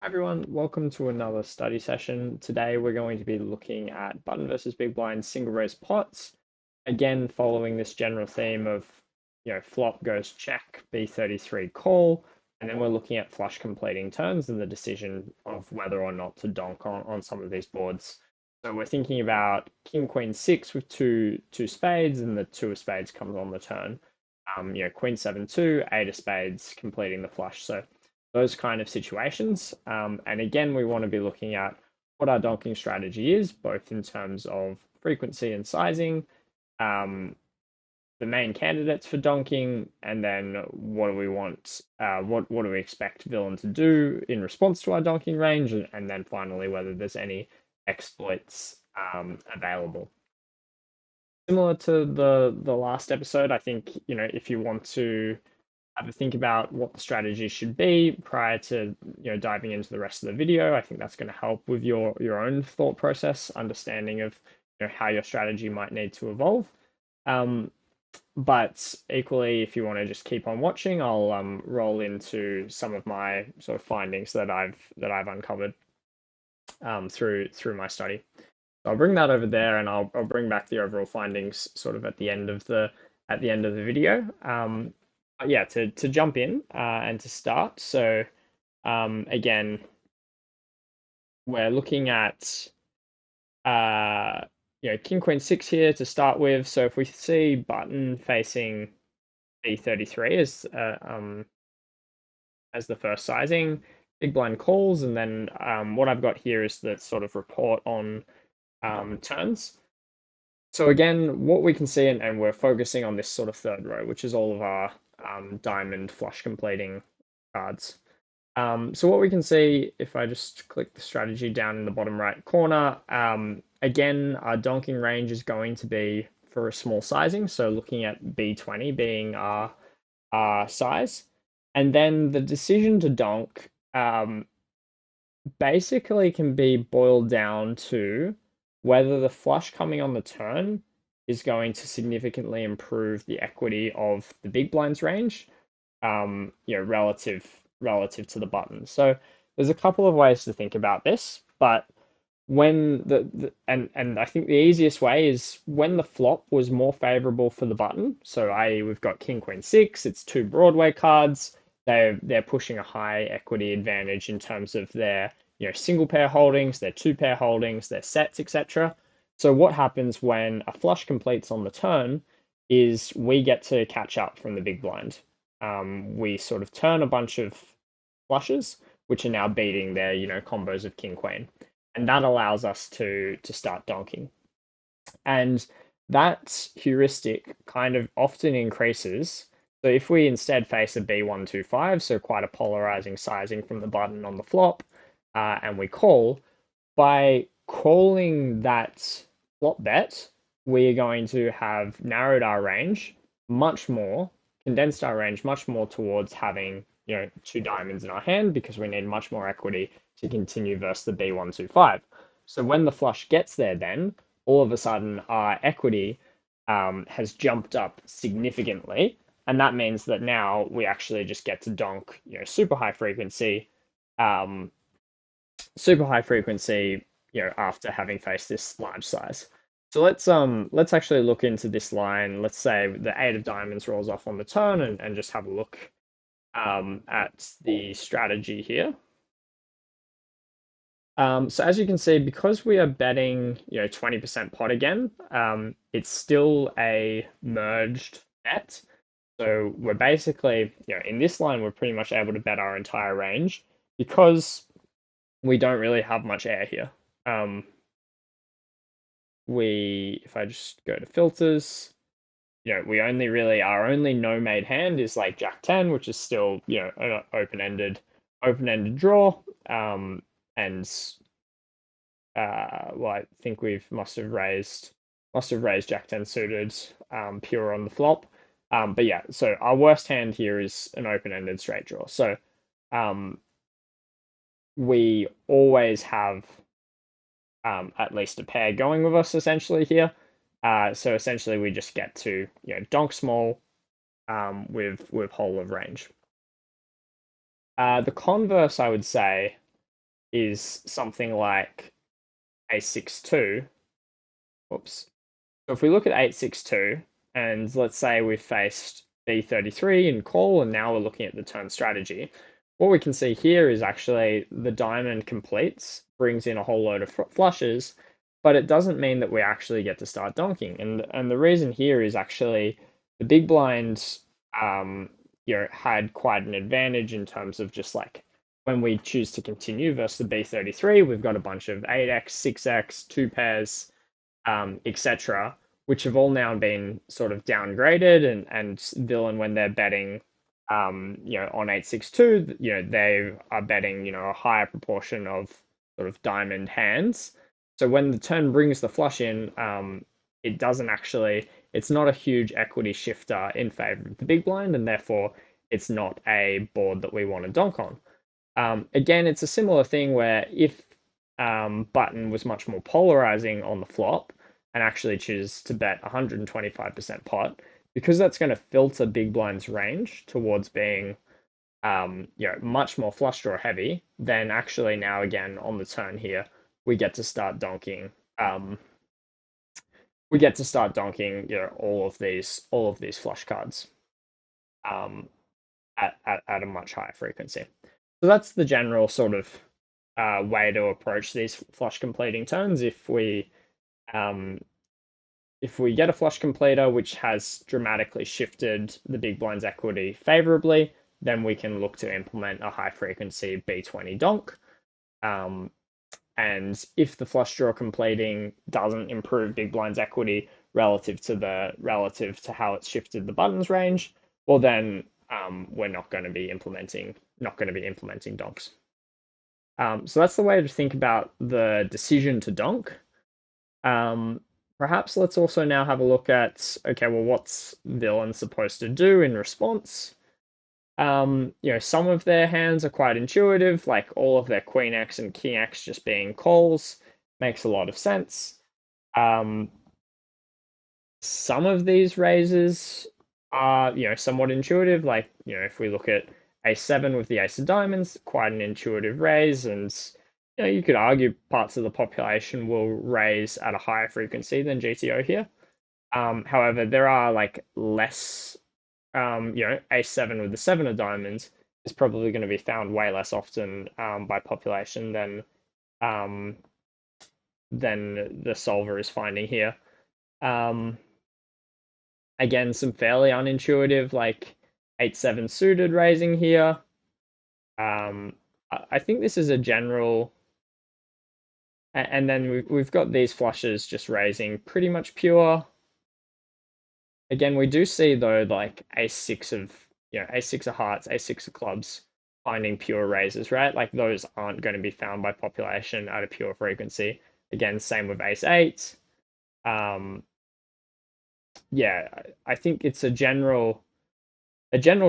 Hi everyone, welcome to another study session. Today we're going to be looking at button versus big blind single raise pots. Again, following this general theme of, flop goes check, B33 call, and then we're looking at flush completing turns and the decision of whether or not to donk on some of these boards. So we're thinking about king, queen, six with two spades, and the two of spades comes on the turn. Queen, seven, two, eight of spades completing the flush. So those kind of situations. And again, we want to be looking at what our donking strategy is, both in terms of frequency and sizing, um, the main candidates for donking, and then what do we want, what do we expect villain to do in response to our donking range, and then finally whether there's any exploits available. Similar to the last episode, I think if you want to have a think about what the strategy should be prior to diving into the rest of the video. I think that's going to help with your own thought process, understanding of how your strategy might need to evolve. But equally, if you want to just keep on watching, I'll roll into some of my sort of findings that I've uncovered through my study. So I'll bring that over there, and I'll bring back the overall findings sort of at the end of the video. Yeah, to jump in and to start. So again, we're looking at king queen six here to start with. So if we see button facing b33 as the first sizing, big blind calls, and then what I've got here is the sort of report on turns. So again, what we can see, and we're focusing on this sort of third row, which is all of our diamond flush completing cards. So what we can see, if I just click the strategy down in the bottom right corner, again, our donking range is going to be for a small sizing. So looking at B20 being our size. And then the decision to donk basically can be boiled down to whether the flush coming on the turn is going to significantly improve the equity of the big blinds range, relative to the button. So there's a couple of ways to think about this, but when and I think the easiest way is when the flop was more favorable for the button. So I we've got king queen six, it's two Broadway cards. They're pushing a high equity advantage in terms of their single pair holdings, their two pair holdings, their sets, etc. So what happens when a flush completes on the turn is we get to catch up from the big blind. We sort of turn a bunch of flushes, which are now beating their combos of king queen, and that allows us to start donking. And that heuristic kind of often increases. So if we instead face a B125, so quite a polarizing sizing from the button on the flop, and we call, by calling that flop bet, we are going to have narrowed our range much more, condensed our range much more towards having two diamonds in our hand because we need much more equity to continue versus the B125. So when the flush gets there, then all of a sudden our equity has jumped up significantly, and that means that now we actually just get to donk super high frequency, um, after having faced this large size. So let's actually look into this line. Let's say the eight of diamonds rolls off on the turn, and just have a look at the strategy here. So as you can see, because we are betting 20% pot again, it's still a merged bet. So we're basically, in this line, we're pretty much able to bet our entire range because we don't really have much air here. If I just go to filters, we only really, our only no made hand is like Jack 10, which is still, an open-ended draw. And well, I think must have raised Jack 10 suited, pure on the flop. But yeah, so our worst hand here is an open-ended straight draw. So we always have at least a pair going with us essentially here. So essentially we just get to donk small with whole of range. The converse, I would say, is something like a 6-2. Oops. So if we look at 8-6-2, and let's say we faced b33 in call, and now we're looking at the turn strategy, what we can see here is actually the diamond completes, brings in a whole load of flushes, but it doesn't mean that we actually get to start donking. And the reason here is actually the big blind, had quite an advantage in terms of just like when we choose to continue versus the b33, we've got a bunch of 8x, 6x, two pairs, etc., which have all now been sort of downgraded, and villain when they're betting, on 8-6-2, they are betting, a higher proportion of sort of diamond hands. So when the turn brings the flush in, it doesn't actually, it's not a huge equity shifter in favor of the big blind, and therefore it's not a board that we want to donk on. Again, it's a similar thing where if button was much more polarizing on the flop and actually choose to bet 125% pot, because that's going to filter big blind's range towards being much more flush draw heavy, then actually now again on the turn here, we get to start donking. We get to start donking, all of these flush cards um, at a much higher frequency. So that's the general sort of way to approach these flush completing turns. Um, if we get a flush completer which has dramatically shifted the big blind's equity favorably, then we can look to implement a high frequency B20 donk. And if the flush draw completing doesn't improve big blind's equity relative to how it's shifted the buttons range, well then we're not going to be implementing donks. So that's the way to think about the decision to donk. Perhaps let's also now have a look at, okay, well, what's villain supposed to do in response? Some of their hands are quite intuitive, like all of their Queen X and King X just being calls makes a lot of sense. Some of these raises are, somewhat intuitive, like, if we look at a7 with the ace of diamonds, quite an intuitive raise, and you could argue parts of the population will raise at a higher frequency than GTO here. However, there are like less, a7 with the seven of diamonds is probably going to be found way less often by population um, than the solver is finding here. Again, some fairly unintuitive, like 8-7 suited raising here. I think this is a general, and then we've got these flushes just raising pretty much pure. Again, we do see though, like a6 of hearts, a6 of clubs finding pure raises, right? Like those aren't going to be found by population at a pure frequency. Again, same with ace-8. Yeah, I think it's a general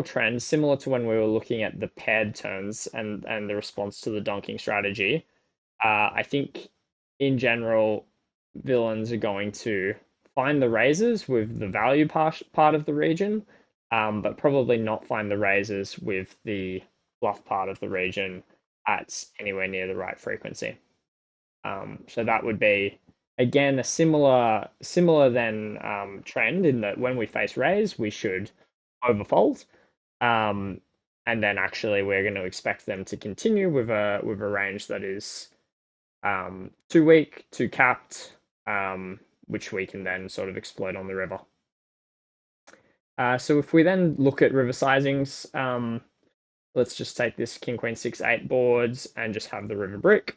trend similar to when we were looking at the paired turns and the response to the donking strategy. I think in general, villains are going to find the raises with the value part of the region, but probably not find the raises with the bluff part of the region at anywhere near the right frequency. So that would be again a similar then trend in that when we face raise, we should overfold, and then actually we're going to expect them to continue with a range that is too weak, too capped, which we can then sort of exploit on the river. So if we then look at river sizings, let's just take this king queen 6-8 boards and just have the river brick.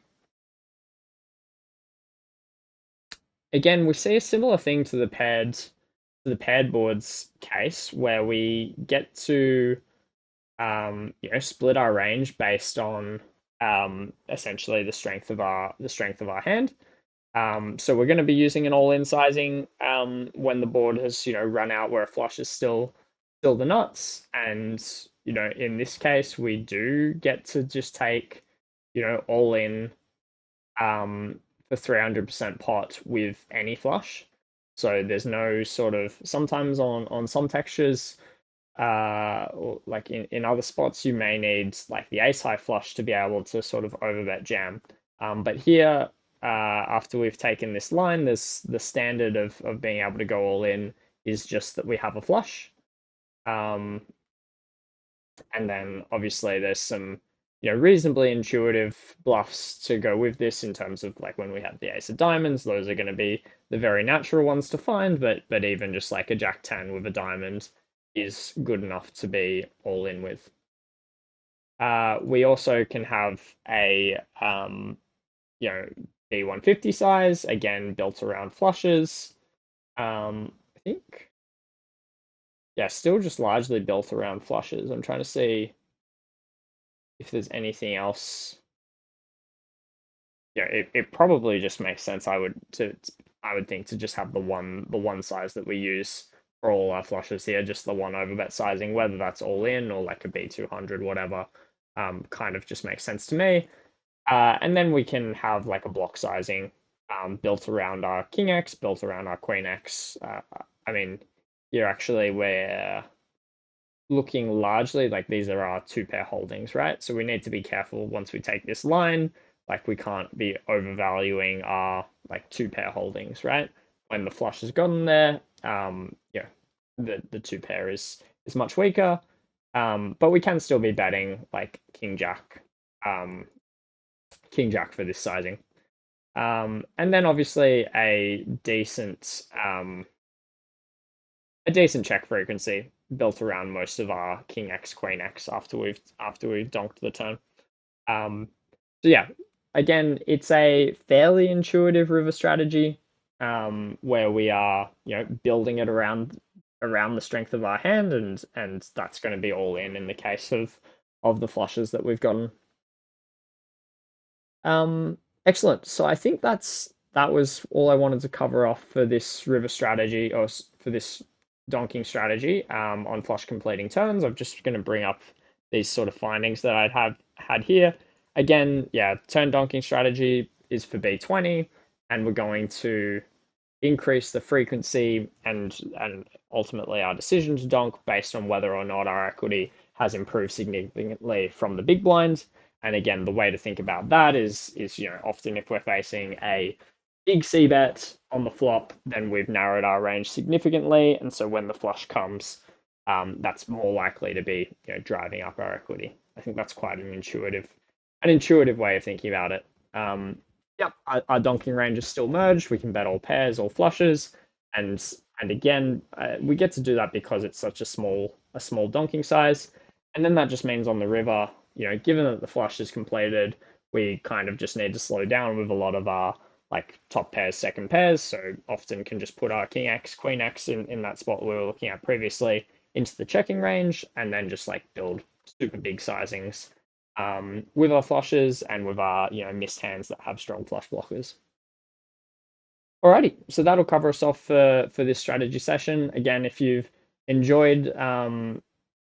Again, we see a similar thing to the paired boards case where we get to split our range based on essentially the strength of our hand. So we're going to be using an all-in sizing when the board has run out where a flush is still the nuts, and in this case we do get to just take all in for 300% pot with any flush. So there's no sort of, sometimes on some textures or like in other spots, you may need like the ace high flush to be able to sort of overbet jam. But here, after we've taken this line, there's the standard of being able to go all in is just that we have a flush. Um, and then obviously there's some, reasonably intuitive bluffs to go with this in terms of like when we have the ace of diamonds, those are going to be the very natural ones to find, but even just like a jack 10 with a diamond is good enough to be all in with. We also can have a B150 size, again built around flushes. I think yeah, still just largely built around flushes. I'm trying to see if there's anything else. Yeah, it probably just makes sense. I would think to just have the one size that we use for all our flushes here, just the one overbet sizing, whether that's all in or like a B200, whatever. Kind of just makes sense to me. And then we can have like a block sizing built around our king X, built around our queen X. I mean, here actually we're looking largely like these are our two pair holdings, right? So we need to be careful once we take this line, like we can't be overvaluing our like two pair holdings, right? When the flush has gotten there, the two pair is much weaker. But we can still be betting like um, king jack for this sizing. And then obviously a decent check frequency built around most of our king x queen x after we've donked the turn. Um, so yeah, again, it's a fairly intuitive river strategy where we are building it around the strength of our hand, and that's going to be all in the case of the flushes that we've gotten. Excellent. So I think that was all I wanted to cover off for this river strategy or for this donking strategy on flush completing turns. I'm just going to bring up these sort of findings that I'd have had here. Again, yeah, turn donking strategy is for B20, and we're going to increase the frequency and ultimately our decision to donk based on whether or not our equity has improved significantly from the big blind. And again, the way to think about that is often if we're facing a big C bet on the flop, then we've narrowed our range significantly, and so when the flush comes, that's more likely to be driving up our equity. I think that's quite an intuitive way of thinking about it. Yep, our donking range is still merged. We can bet all pairs, all flushes, and again, we get to do that because it's such a small donking size, and then that just means on the river, given that the flush is completed, we kind of just need to slow down with a lot of our like top pairs, second pairs. So often can just put our king X, queen X in that spot we were looking at previously into the checking range, and then just like build super big sizings with our flushes and with our missed hands that have strong flush blockers. Alrighty, so that'll cover us off for this strategy session. Again, if you've enjoyed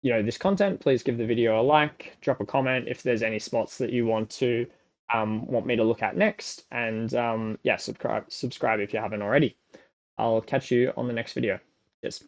this content, please give the video a like, drop a comment if there's any spots that you want me to look at next, and yeah, subscribe if you haven't already. I'll catch you on the next video. Cheers.